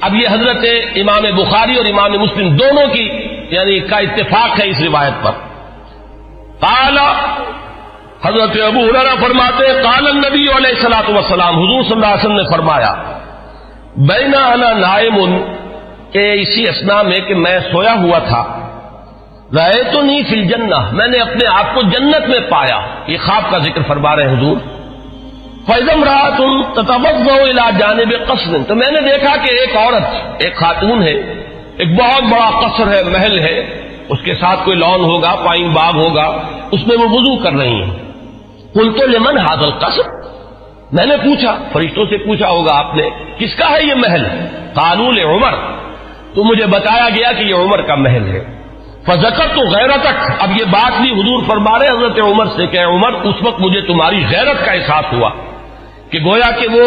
اب یہ حضرت امام بخاری اور امام مسلم دونوں کی یعنی کا اتفاق ہے اس روایت پر. قال حضرت ابو ہریرہ فرماتے ہیں قال النبی علیہ الصلوۃ والسلام، حضور صلی اللہ علیہ وسلم نے فرمایا بین انا نائم، کہ اسی اثناء میں کہ میں سویا ہوا تھا، رأیتنی فی الجنہ، میں نے اپنے آپ کو جنت میں پایا. یہ خواب کا ذکر فرما رہے ہیں حضور. فَإِذَا امْرَأَةٌ تَتَوَضَّأُ إِلَىٰ جَانِبِ قَصْرٍ، تو میں نے دیکھا کہ ایک عورت، ایک خاتون ہے، ایک بہت بڑا قصر ہے، محل ہے، اس کے ساتھ کوئی لان ہوگا، پائن باغ ہوگا، اس میں وہ وضو کر رہی ہیں. قُلْتُ لِمَنْ هَٰذَا الْقَصْرُ، میں نے پوچھا، فرشتوں سے پوچھا ہوگا آپ نے، کس کا ہے یہ محل؟ قالوا لعمر، تو مجھے بتایا گیا کہ یہ عمر کا محل ہے. فذکرت غیرتک، اب یہ بات بھی حضور فرما رہے حضرت عمر سے کہ عمر اس وقت مجھے تمہاری غیرت کا احساس ہوا کہ گویا کہ وہ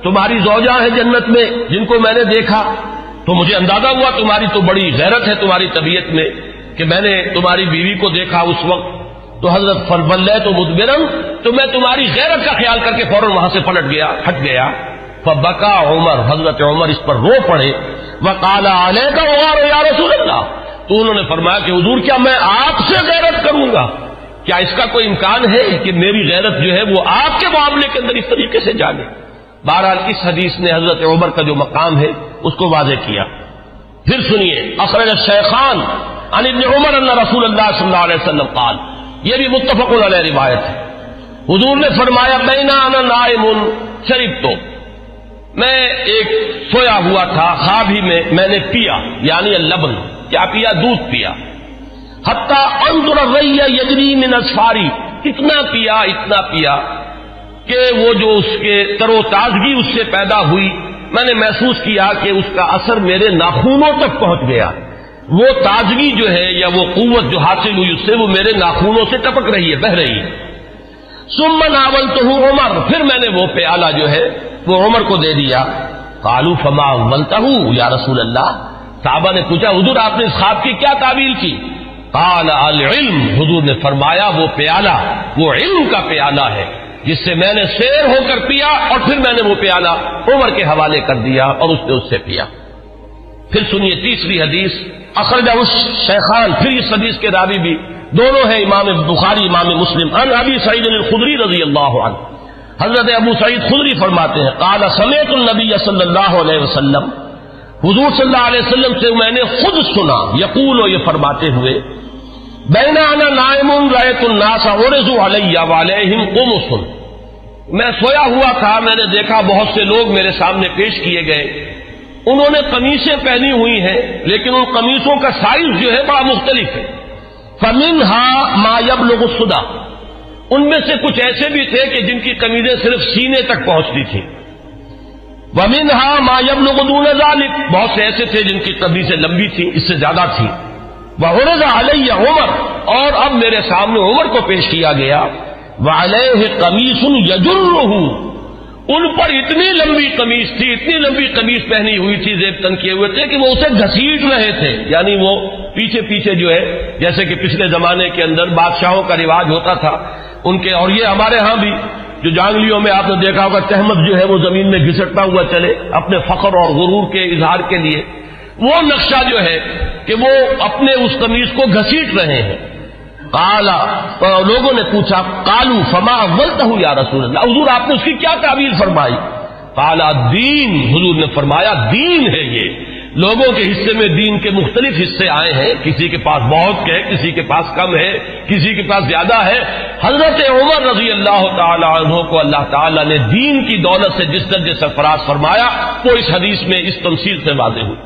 تمہاری زوجہ ہیں جنت میں جن کو میں نے دیکھا، تو مجھے اندازہ ہوا تمہاری تو بڑی غیرت ہے تمہاری طبیعت میں کہ میں نے تمہاری بیوی کو دیکھا اس وقت. تو حضرت فَلَّيْتُ مُدْبِرًا، تو میں تمہاری غیرت کا خیال کر کے فوراً وہاں سے ہٹ گیا. فبکا عمر، حضرت عمر اس پر رو پڑے. وقال علیک غار یا رسول اللہ، تو انہوں نے فرمایا کہ حضور کیا میں آپ سے غیرت کروں گا؟ کیا اس کا کوئی امکان ہے کہ میری غیرت جو ہے وہ آپ کے معاملے کے اندر اس طریقے سے جانے؟ بہرحال اس حدیث نے حضرت عمر کا جو مقام ہے اس کو واضح کیا. پھر سنیے، اخرج الشیخان عن ابن عمر ان رسول اللہ صلی اللہ علیہ وسلم قال، یہ بھی متفق علیہ روایت ہے. حضور نے فرمایا بینا انا نائم شربت، میں ایک سویا ہوا تھا، خواب ہی میں نے پیا، یعنی اللبن، کیا پیا؟ دودھ پیا. حتی انظر الری یجری من اصفاری، اتنا پیا کہ وہ جو اس کے تر و تازگی اس سے پیدا ہوئی، میں نے محسوس کیا کہ اس کا اثر میرے ناخونوں تک پہنچ گیا. وہ تازگی جو ہے یا وہ قوت جو حاصل ہوئی اس سے وہ میرے ناخونوں سے ٹپک رہی ہے، بہہ رہی ہے. ثم ناولتہ عمر، پھر میں نے وہ پیالہ جو ہے وہ عمر کو دے دیا. قالوا فما اولتہ یا رسول اللہ، صحابہ نے پوچھا حضور آپ نے اس خواب کی کیا تعبیر کی؟ قال العلم، حضور نے فرمایا وہ پیالہ وہ علم کا پیالہ ہے جس سے میں نے سیر ہو کر پیا، اور پھر میں نے وہ پیالہ عمر کے حوالے کر دیا اور اس نے اس سے پیا. پھر سنیے تیسری حدیث، اخرجہ الشیخان، پھر اس حدیث کے راوی بھی دونوں ہیں امام بخاری امام مسلم. عن ابی سعید الخدری رضی اللہ عنہ، حضرت ابو سعید خدری فرماتے ہیں قال سمعت النبی صلی اللہ علیہ وسلم، حضور صلی اللہ علیہ وسلم سے میں نے خود سنا، یقول، یہ فرماتے ہوئے بین انا نائم رأیت الناس عرضوا علی وعلیہم قمص، میں سویا ہوا تھا، میں نے دیکھا بہت سے لوگ میرے سامنے پیش کیے گئے، انہوں نے قمیصیں پہنی ہوئی ہیں لیکن ان قمیصوں کا سائز جو ہے بڑا مختلف ہے. فمنها ما يبلغ الصدى، ان میں سے کچھ ایسے بھی تھے کہ جن کی قمیضیں صرف سینے تک پہنچتی تھیں. ومنها ما يبلغ دون ذلك، بہت سے ایسے تھے جن کی قمیضیں لمبی تھیں، اس سے زیادہ تھیں. وعرض علی عمر، اور اب میرے سامنے عمر کو پیش کیا گیا. وعلیہ قمیص یجرہ، ان پر اتنی لمبی قمیص تھی، اتنی لمبی قمیص پہنی ہوئی تھی، زیب تن کیے ہوئے تھے کہ وہ اسے گھسیٹ رہے تھے، یعنی وہ پیچھے پیچھے جو ہے، جیسے کہ پچھلے زمانے کے اندر بادشاہوں کا رواج ہوتا تھا ان کے، اور یہ ہمارے ہاں بھی جو جانگلیوں میں آپ نے دیکھا ہوگا تہمت جو ہے وہ زمین میں گھسٹتا ہوا چلے اپنے فخر اور غرور کے اظہار کے لیے، وہ نقشہ جو ہے کہ وہ اپنے اس قمیص کو گھسیٹ رہے ہیں. قالا، لوگوں نے پوچھا قالوا فما اولتہ یا رسول اللہ، حضور آپ نے اس کی کیا تعبیر فرمائی؟ قالا دین، حضور نے فرمایا دین ہے یہ. لوگوں کے حصے میں دین کے مختلف حصے آئے ہیں، کسی کے پاس بہت ہے، کسی کے پاس کم ہے، کسی کے پاس زیادہ ہے. حضرت عمر رضی اللہ تعالی عنہ کو اللہ تعالی نے دین کی دولت سے جس درجے سرفراز فرمایا وہ اس حدیث میں اس تمثیل سے واضح ہوئی.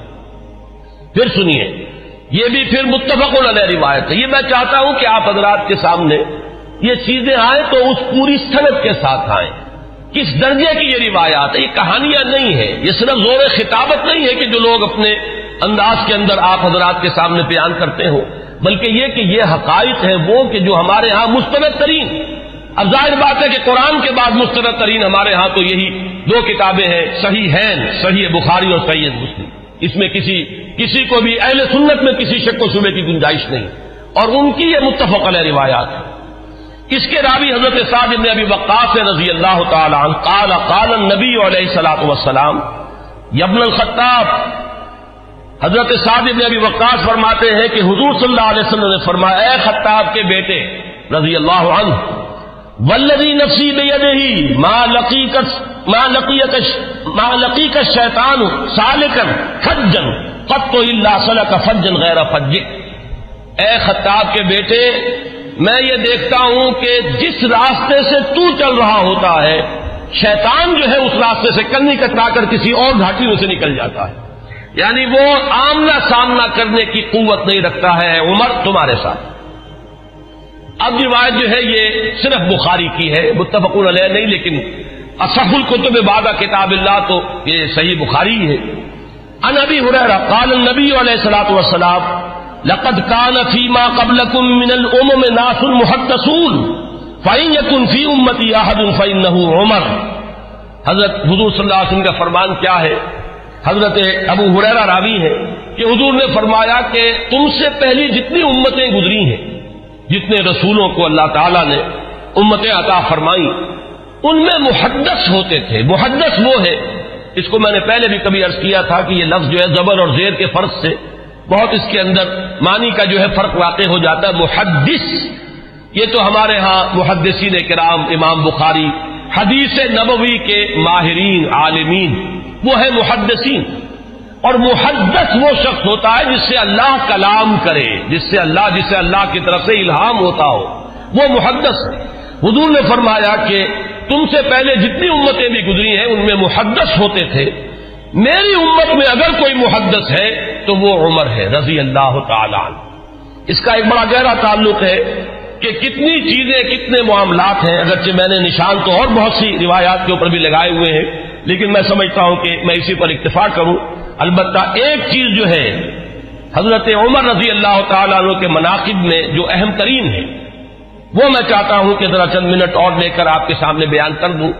پھر سنیے، یہ بھی پھر متفق علیہ روایت ہے. یہ میں چاہتا ہوں کہ آپ حضرات کے سامنے یہ چیزیں آئیں تو اس پوری سند کے ساتھ آئیں، کس درجے کی یہ روایات ہے. یہ کہانیاں نہیں ہیں، یہ صرف زور خطابت نہیں ہے کہ جو لوگ اپنے انداز کے اندر آپ حضرات کے سامنے بیان کرتے ہو، بلکہ یہ کہ یہ حقائق ہیں وہ کہ جو ہمارے ہاں مستند ترین. اب ظاہر بات ہے کہ قرآن کے بعد مستند ترین ہمارے ہاں تو یہی دو کتابیں ہیں، صحیحین، صحیح بخاری اور صحیح مسلم. اس میں کسی کو بھی اہل سنت میں کسی شک و شبے کی گنجائش نہیں، اور ان کی یہ متفق علیہ روایات ہے. اس کے راوی حضرت سعد بن ابی وقاص رضی اللہ تعالی عنہ قال قال النبی علیہ الصلوۃ والسلام، یا ابن الخطاب، حضرت سعد بن ابی وقاص فرماتے ہیں کہ حضور صلی اللہ علیہ وسلم نے فرمایا، اے خطاب کے بیٹے رضی اللہ عنہ، والذی نفسی بیدہ ما لقیک الشیطان سالکا فجا قط الا سلک فجا غیر فجک۔ اے خطاب کے بیٹے، میں یہ دیکھتا ہوں کہ جس راستے سے تو چل رہا ہوتا ہے، شیطان جو ہے اس راستے سے کنی کترا کر کسی اور گھاٹی میں سے نکل جاتا ہے، یعنی وہ آمنا سامنا کرنے کی قوت نہیں رکھتا ہے عمر تمہارے ساتھ۔ اب روایت جو ہے یہ صرف بخاری کی ہے، متفق علیہ نہیں، لیکن اصح الکتب بعد کتاب اللہ تو یہ صحیح بخاری ہے۔ عن ابی ہریرہ قال النبی علیہ الصلوۃ والسلام لقد كان فيما قبلكم من الامم ناس محدثون فإن يكن في امتي احد فإنه عمر۔ حضرت حضور صلی اللہ علیہ وسلم کا فرمان کیا ہے؟ حضرت ابو ہریرہ راوی ہے کہ حضور نے فرمایا کہ تم سے پہلی جتنی امتیں گزری ہیں، جتنے رسولوں کو اللہ تعالیٰ نے امتیں عطا فرمائی، ان میں محدث ہوتے تھے۔ محدث وہ ہے، اس کو میں نے پہلے بھی کبھی عرض کیا تھا کہ یہ لفظ جو ہے زبر اور زیر کے فرق سے بہت اس کے اندر معنی کا جو ہے فرق واقع ہو جاتا ہے۔ محدث یہ تو ہمارے ہاں محدثین کرام، امام بخاری، حدیث نبوی کے ماہرین عالمین، وہ ہے محدثین۔ اور محدث وہ شخص ہوتا ہے جس سے اللہ کلام کرے، جسے اللہ کی طرف سے الہام ہوتا ہو، وہ محدث ہے۔ حضور نے فرمایا کہ تم سے پہلے جتنی امتیں بھی گزری ہیں ان میں محدث ہوتے تھے، میری امت میں اگر کوئی محدث ہے تو وہ عمر ہے رضی اللہ تعالی عنہ۔ اس کا ایک بڑا گہرا تعلق ہے کہ کتنی چیزیں، کتنے معاملات ہیں، اگرچہ میں نے نشان تو اور بہت سی روایات کے اوپر بھی لگائے ہوئے ہیں، لیکن میں سمجھتا ہوں کہ میں اسی پر اکتفا کروں۔ البتہ ایک چیز جو ہے حضرت عمر رضی اللہ تعالیٰ عنہ کے مناقب میں جو اہم ترین ہے، وہ میں چاہتا ہوں کہ ذرا چند منٹ اور لے کر آپ کے سامنے بیان کر دوں،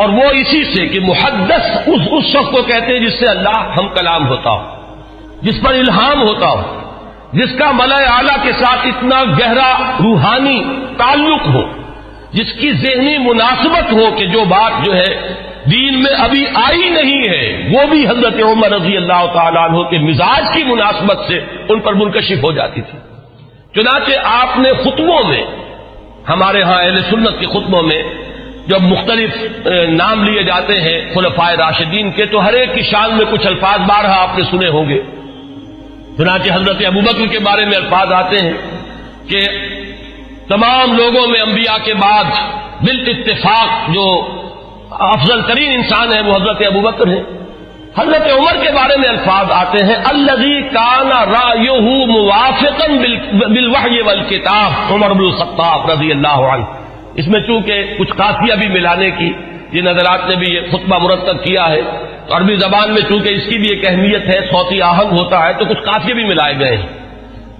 اور وہ اسی سے کہ محدث اس شخص کو کہتے ہیں جس سے اللہ ہم کلام ہوتا ہو، جس پر الہام ہوتا ہو، جس کا ملأ اعلیٰ کے ساتھ اتنا گہرا روحانی تعلق ہو، جس کی ذہنی مناسبت ہو کہ جو بات جو ہے دین میں ابھی آئی نہیں ہے وہ بھی حضرت عمر رضی اللہ تعالیٰ عنہ کے مزاج کی مناسبت سے ان پر منکشف ہو جاتی تھی۔ چنانچہ آپ نے خطبوں میں، ہمارے ہاں اہل سنت کے خطبوں میں جب مختلف نام لیے جاتے ہیں خلفائے راشدین کے، تو ہر ایک کی شان میں کچھ الفاظ بارہا آپ نے سنے ہوں گے۔ چنانچہ حضرت ابوبکر کے بارے میں الفاظ آتے ہیں کہ تمام لوگوں میں انبیاء کے بعد بالاتفاق جو افضل ترین انسان ہے وہ حضرت ابوبکر ہیں۔ حضرت عمر کے بارے میں الفاظ آتے ہیں الذی کان رأیہ موافقا بالوحی والکتاب، عمر بن الخطاب رضی اللہ عنہ۔ اس میں چونکہ کچھ قافیہ بھی ملانے کی جن حضرات نے بھی یہ خطبہ مرتب کیا ہے، تو عربی زبان میں چونکہ اس کی بھی ایک اہمیت ہے، صوتی آہنگ ہوتا ہے، تو کچھ قافیے بھی ملائے گئے ہیں۔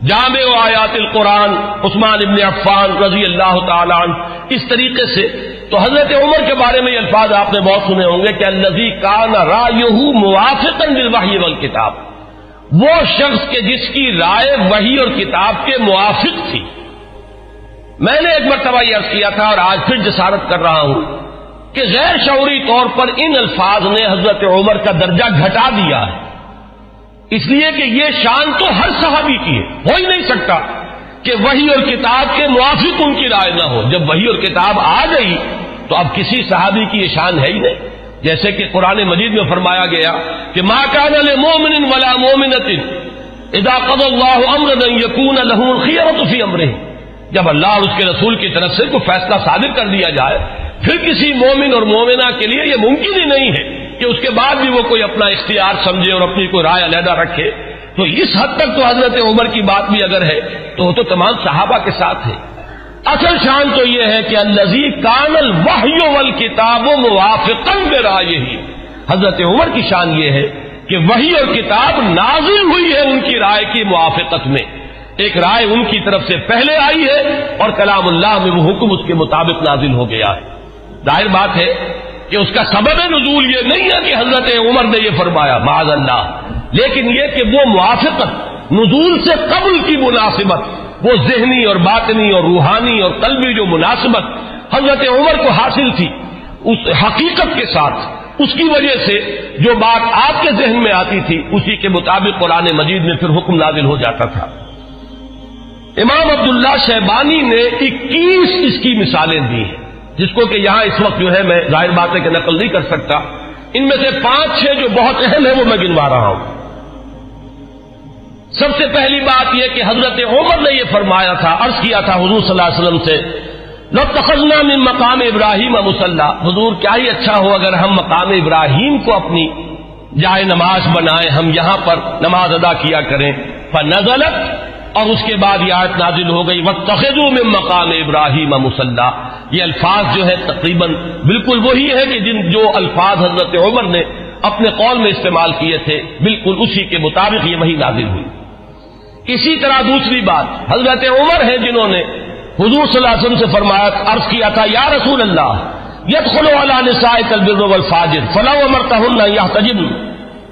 جامع آیات القرآن عثمان ابن عفان رضی اللہ تعالی عنہ، اس طریقے سے۔ تو حضرت عمر کے بارے میں یہ الفاظ آپ نے بہت سنے ہوں گے کہ الذی کان رأیہ موافقا بالوحی والکتاب، وہ شخص کے جس کی رائے وحی اور کتاب کے موافق تھی۔ میں نے ایک مرتبہ یہ عرض کیا تھا اور آج پھر جسارت کر رہا ہوں کہ غیر شعوری طور پر ان الفاظ نے حضرت عمر کا درجہ گھٹا دیا ہے، اس لیے کہ یہ شان تو ہر صحابی کی ہے، ہو ہی نہیں سکتا کہ وحی اور کتاب کے موافق ان کی رائے نہ ہو۔ جب وحی اور کتاب آ گئی تو اب کسی صحابی کی یہ شان ہے ہی نہیں، جیسے کہ قرآن مجید میں فرمایا گیا کہ ما کان لمؤمن ولا مؤمنۃ اذا قضى الله امرا ان يكون له الخيرة في امره، جب اللہ اور اس کے رسول کی طرف سے کوئی فیصلہ صادر کر دیا جائے پھر کسی مومن اور مومنہ کے لیے یہ ممکن ہی نہیں ہے کہ اس کے بعد بھی وہ کوئی اپنا اختیار سمجھے اور اپنی کوئی رائے علیحدہ رکھے۔ تو اس حد تک تو حضرت عمر کی بات بھی اگر ہے تو وہ تو تمام صحابہ کے ساتھ ہے۔ اصل شان تو یہ ہے کہ الذی کان الوحی والکتاب موافقا برائیہ، حضرت عمر کی شان یہ ہے کہ وحی اور کتاب نازل ہوئی ہے ان کی رائے کی موافقت میں، ایک رائے ان کی طرف سے پہلے آئی ہے اور کلام اللہ میں وہ حکم اس کے مطابق نازل ہو گیا ہے۔ ظاہر بات ہے کہ اس کا سبب نزول یہ نہیں ہے کہ حضرت عمر نے یہ فرمایا، معاذ اللہ، لیکن یہ کہ وہ موافقت نزول سے قبل کی مناسبت، وہ ذہنی اور باطنی اور روحانی اور قلبی جو مناسبت حضرت عمر کو حاصل تھی اس حقیقت کے ساتھ، اس کی وجہ سے جو بات آپ کے ذہن میں آتی تھی اسی کے مطابق قرآن مجید میں پھر حکم نازل ہو جاتا تھا۔ امام عبداللہ شیبانی نے 21 اس کی مثالیں دی ہیں، جس کو کہ یہاں اس وقت جو ہے میں ظاہر بات ہے کہ نقل نہیں کر سکتا۔ ان میں سے 5-6 جو بہت اہم ہیں وہ میں گنوا رہا ہوں۔ سب سے پہلی بات یہ کہ حضرت عمر نے یہ فرمایا تھا، عرض کیا تھا حضور صلی اللہ علیہ وسلم سے، لَاتَّخَذْنَا مِن مقام ابراہیم مصلی، حضور کیا ہی اچھا ہو اگر ہم مقام ابراہیم کو اپنی جائے نماز بنائیں، ہم یہاں پر نماز ادا کیا کریں۔ فنزلت، اور اس کے بعد یہ آیت نازل ہو گئی وَاتَّخِذُوا مِن مقام ابراہیم مصلی۔ یہ الفاظ جو ہے تقریباً بالکل وہی ہے کہ جو الفاظ حضرت عمر نے اپنے قول میں استعمال کیے تھے، بالکل اسی کے مطابق یہ وحی نازل ہوئی۔ اسی طرح دوسری بات، حضرت عمر ہیں جنہوں نے حضور صلی اللہ علیہ وسلم سے فرمایا، عرض کیا تھا یا رسول اللہ يدخل على نسائك البر والفاجر فلو امرتهن ان يحتجبن،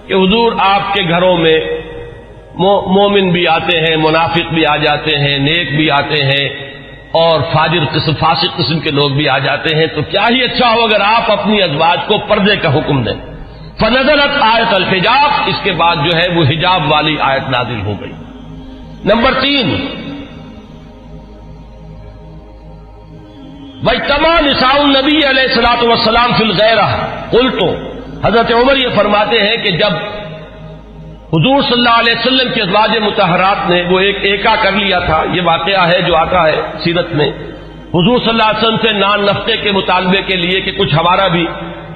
کہ حضور آپ کے گھروں میں مومن بھی آتے ہیں، منافق بھی آ جاتے ہیں، نیک بھی آتے ہیں، اور فاسق قسم کے لوگ بھی آ جاتے ہیں، تو کیا ہی اچھا ہو اگر آپ اپنی ازواج کو پردے کا حکم دیں۔ فنزلت آیت الحجاب، اس کے بعد جو ہے وہ حجاب والی آیت نازل ہو گئی۔ نمبر 3، وَاجْتَمَعَ نِسَاءُ النَّبِيِّ علیہ الصلوۃ والسلام فی الغیرہ قلت، حضرت عمر یہ فرماتے ہیں کہ جب حضور صلی اللہ علیہ وسلم کے ازواج مطہرات نے وہ ایکا کر لیا تھا، یہ واقعہ ہے جو آتا ہے سیرت میں، حضور صلی اللہ علیہ وسلم سے نان نفقے کے مطالبے کے لیے کہ کچھ ہمارا بھی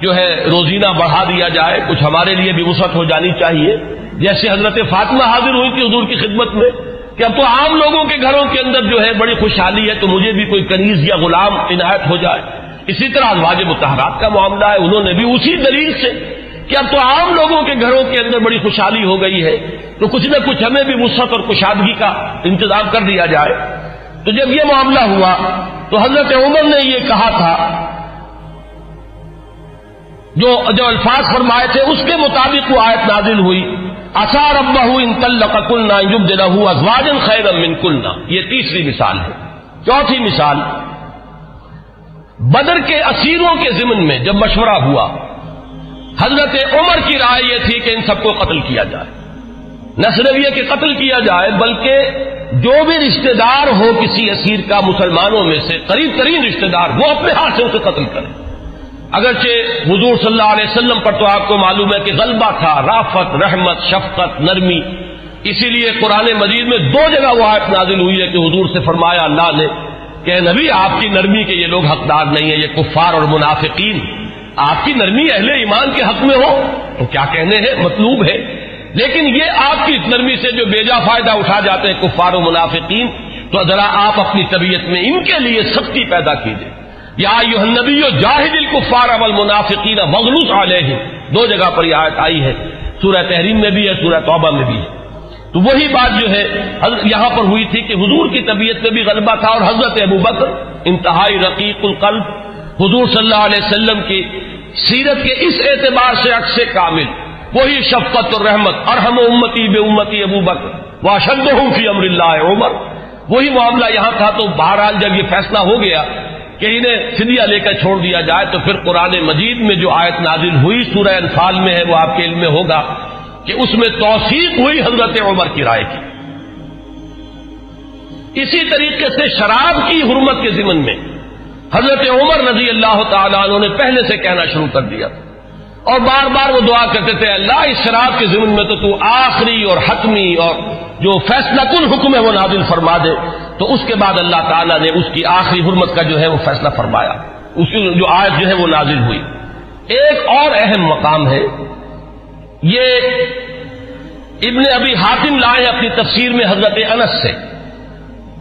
جو ہے روزینہ بڑھا دیا جائے، کچھ ہمارے لیے بھی وسعت ہو جانی چاہیے، جیسے حضرت فاطمہ حاضر ہوئی تھی حضور کی خدمت میں کہ اب تو عام لوگوں کے گھروں کے اندر جو ہے بڑی خوشحالی ہے، تو مجھے بھی کوئی کنیز یا غلام عنایت ہو جائے۔ اسی طرح ازواج مطہرات کا معاملہ ہے، انہوں نے بھی اسی دلیل سے کہ اب تو عام لوگوں کے گھروں کے اندر بڑی خوشحالی ہو گئی ہے، تو کچھ نہ کچھ ہمیں بھی وسعت اور کشادگی کا انتظام کر دیا جائے۔ تو جب یہ معاملہ ہوا تو حضرت عمر نے یہ کہا تھا، جو الفاظ فرمائے تھے اس کے مطابق وہ آیت نازل ہوئی، عسى ربه ان طلقكن ان يبدله ازواجا خيرا منكن۔ یہ تیسری مثال ہے۔ چوتھی مثال، بدر کے اسیروں کے ضمن میں جب مشورہ ہوا، حضرت عمر کی رائے یہ تھی کہ ان سب کو قتل کیا جائے، نہ صرف یہ کہ قتل کیا جائے بلکہ جو بھی رشتہ دار ہو کسی اسیر کا مسلمانوں میں سے، قریب ترین رشتہ دار، وہ اپنے ہاتھ سے اسے قتل کرے۔ اگرچہ حضور صلی اللہ علیہ وسلم پر تو آپ کو معلوم ہے کہ غلبہ تھا، رافت، رحمت، شفقت، نرمی، اسی لیے قرآن مجید میں 2 جگہ وہ آیت نازل ہوئی ہے کہ حضور سے فرمایا اللہ نے کہ نبی آپ کی نرمی کے یہ لوگ حقدار نہیں ہیں، یہ کفار اور منافقین، آپ کی نرمی اہل ایمان کے حق میں ہو تو کیا کہنے ہیں، مطلوب ہے، لیکن یہ آپ کی نرمی سے جو بیجا فائدہ اٹھا جاتے ہیں کفار و منافقین، تو ذرا آپ اپنی طبیعت میں ان کے لیے سختی پیدا کیجیے۔ یا ایھا النبی جاہد الکفار والمنافقین واغلظ علیہم، 2 جگہ پر یہ آیت آئی ہے، سورہ تحریم میں بھی ہے، سورہ توبہ میں بھی ہے۔ تو وہی بات جو ہے یہاں پر ہوئی تھی کہ حضور کی طبیعت میں بھی غلبہ تھا، اور حضرت ابوبکر انتہائی رقیق القلب، حضور صلی اللہ علیہ وسلم کی سیرت کے اس اعتبار سے عکس کامل، وہی شفقت اور رحمت، ارحم امتی بامتی ابوبکر واشدہم فی امر اللہ عمر، وہی معاملہ یہاں تھا۔ تو بہرحال جب یہ فیصلہ ہو گیا کہ انہیں فدیہ لے کر چھوڑ دیا جائے، تو پھر قرآن مجید میں جو آیت نازل ہوئی سورہ انفال میں ہے، وہ آپ کے علم میں ہوگا کہ اس میں توثیق ہوئی حضرت عمر کی رائے کی۔ اسی طریقے سے شراب کی حرمت کے ضمن میں حضرت عمر رضی اللہ تعالیٰ عنہ نے پہلے سے کہنا شروع کر دیا تھا، اور بار بار وہ دعا کرتے تھے اللہ اس شراب کے ضمن میں تو آخری اور حتمی اور جو فیصلہ کن حکم ہے وہ نازل فرما دے۔ تو اس کے بعد اللہ تعالیٰ نے اس کی آخری حرمت کا جو ہے وہ فیصلہ فرمایا، اس کی جو آیت جو ہے وہ نازل ہوئی۔ ایک اور اہم مقام ہے، یہ ابن ابی حاتم لائے اپنی تفسیر میں حضرت انس سے،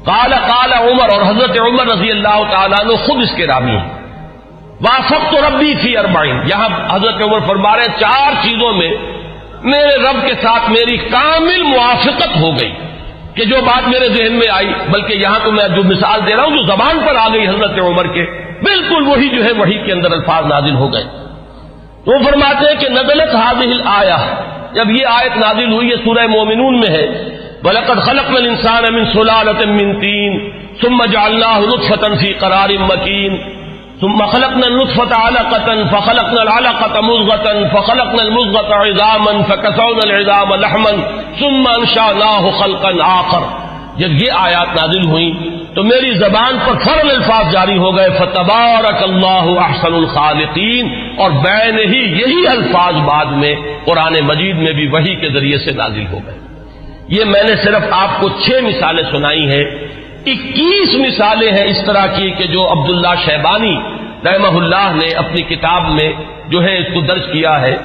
قال عمر، اور حضرت عمر رضی اللہ تعالیٰ عنہ خود اس کے راوی ہیں، وافقت ربی فی 40، یہاں حضرت عمر فرما رہے ہیں 4 چیزوں میں میرے رب کے ساتھ میری کامل موافقت ہو گئی کہ جو بات میرے ذہن میں آئی، بلکہ یہاں تو میں جو مثال دے رہا ہوں جو زبان پر آ گئی حضرت عمر کے، بالکل وہی جو ہے وحی کے اندر الفاظ نازل ہو گئے۔ تو وہ فرماتے ہیں کہ نزلت هذه الآیہ، جب یہ آیت نازل ہوئی ہے سورہ مومنون میں ہے، وَلَقَدْ خَلَقْنَا الْإِنسَانَ مِنْ سُلَالَةٍ مِنْ طِينٍ ثُمَّ جَعَلْنَاهُ نُطْفَةً فِي قَرَارٍ مَكِينٍ ثم خلقنا النطفة علقة فخلقنا العلقة مضغة فخلقنا المضغة عظاما فكسونا العظام لحما ثم انشأناه خلقا آخر. جب یہ آیات نازل ہوئیں تو میری زبان پر فوراً الفاظ جاری ہو گئے فتبارک اللہ احسن الخالقین، اور بین ہی یہی الفاظ بعد میں قرآن مجید میں بھی وحی کے ذریعے سے نازل ہو گئے. یہ میں نے صرف آپ کو 6 مثالیں سنائی ہیں. 21 مثالیں ہیں اس طرح کی کہ جو عبداللہ شیبانی رحمہ اللہ نے اپنی کتاب میں جو ہے اس کو درج کیا ہے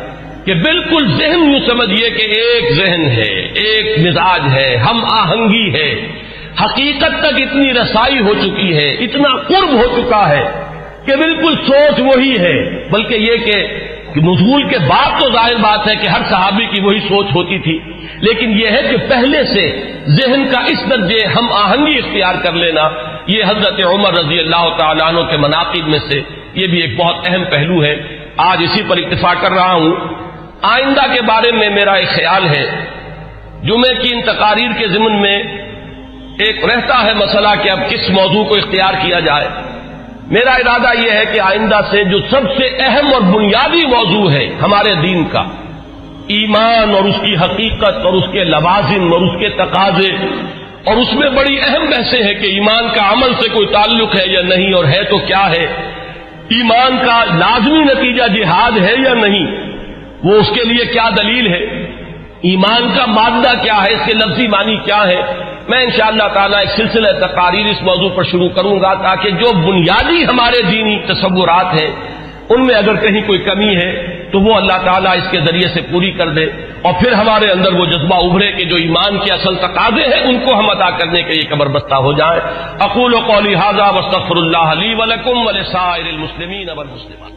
کہ بالکل ذہن یوں سمجھیے کہ ایک ذہن ہے، ایک مزاج ہے، ہم آہنگی ہے، حقیقت تک اتنی رسائی ہو چکی ہے، اتنا قرب ہو چکا ہے کہ بالکل سوچ وہی ہے. بلکہ یہ کہ نزول کے بعد تو ظاہر بات ہے کہ ہر صحابی کی وہی سوچ ہوتی تھی، لیکن یہ ہے کہ پہلے سے ذہن کا اس درجے ہم آہنگی اختیار کر لینا، یہ حضرت عمر رضی اللہ تعالیٰ عنہ کے مناقب میں سے یہ بھی ایک بہت اہم پہلو ہے. آج اسی پر اتفاق کر رہا ہوں. آئندہ کے بارے میں میرا ایک خیال ہے، جمعے کی ان تقاریر کے ضمن میں ایک رہتا ہے مسئلہ کہ اب کس موضوع کو اختیار کیا جائے. میرا ارادہ یہ ہے کہ آئندہ سے جو سب سے اہم اور بنیادی موضوع ہے ہمارے دین کا، ایمان اور اس کی حقیقت اور اس کے لوازم اور اس کے تقاضے، اور اس میں بڑی اہم بحثیں ہیں کہ ایمان کا عمل سے کوئی تعلق ہے یا نہیں، اور ہے تو کیا ہے، ایمان کا لازمی نتیجہ جہاد ہے یا نہیں، وہ اس کے لیے کیا دلیل ہے، ایمان کا مادہ کیا ہے، اس کے لفظی معنی کیا ہے. میں انشاءاللہ تعالیٰ ایک سلسلہ تقاریر اس موضوع پر شروع کروں گا تاکہ جو بنیادی ہمارے دینی تصورات ہیں ان میں اگر کہیں کوئی کمی ہے تو وہ اللہ تعالیٰ اس کے ذریعے سے پوری کر دے، اور پھر ہمارے اندر وہ جذبہ ابھرے کہ جو ایمان کے اصل تقاضے ہیں ان کو ہم ادا کرنے کے لیے کمر بستہ ہو جائیں. اقول قولی ھذا واستغفر اللہ لی ولکم ولسائر المسلمین والمسلمات.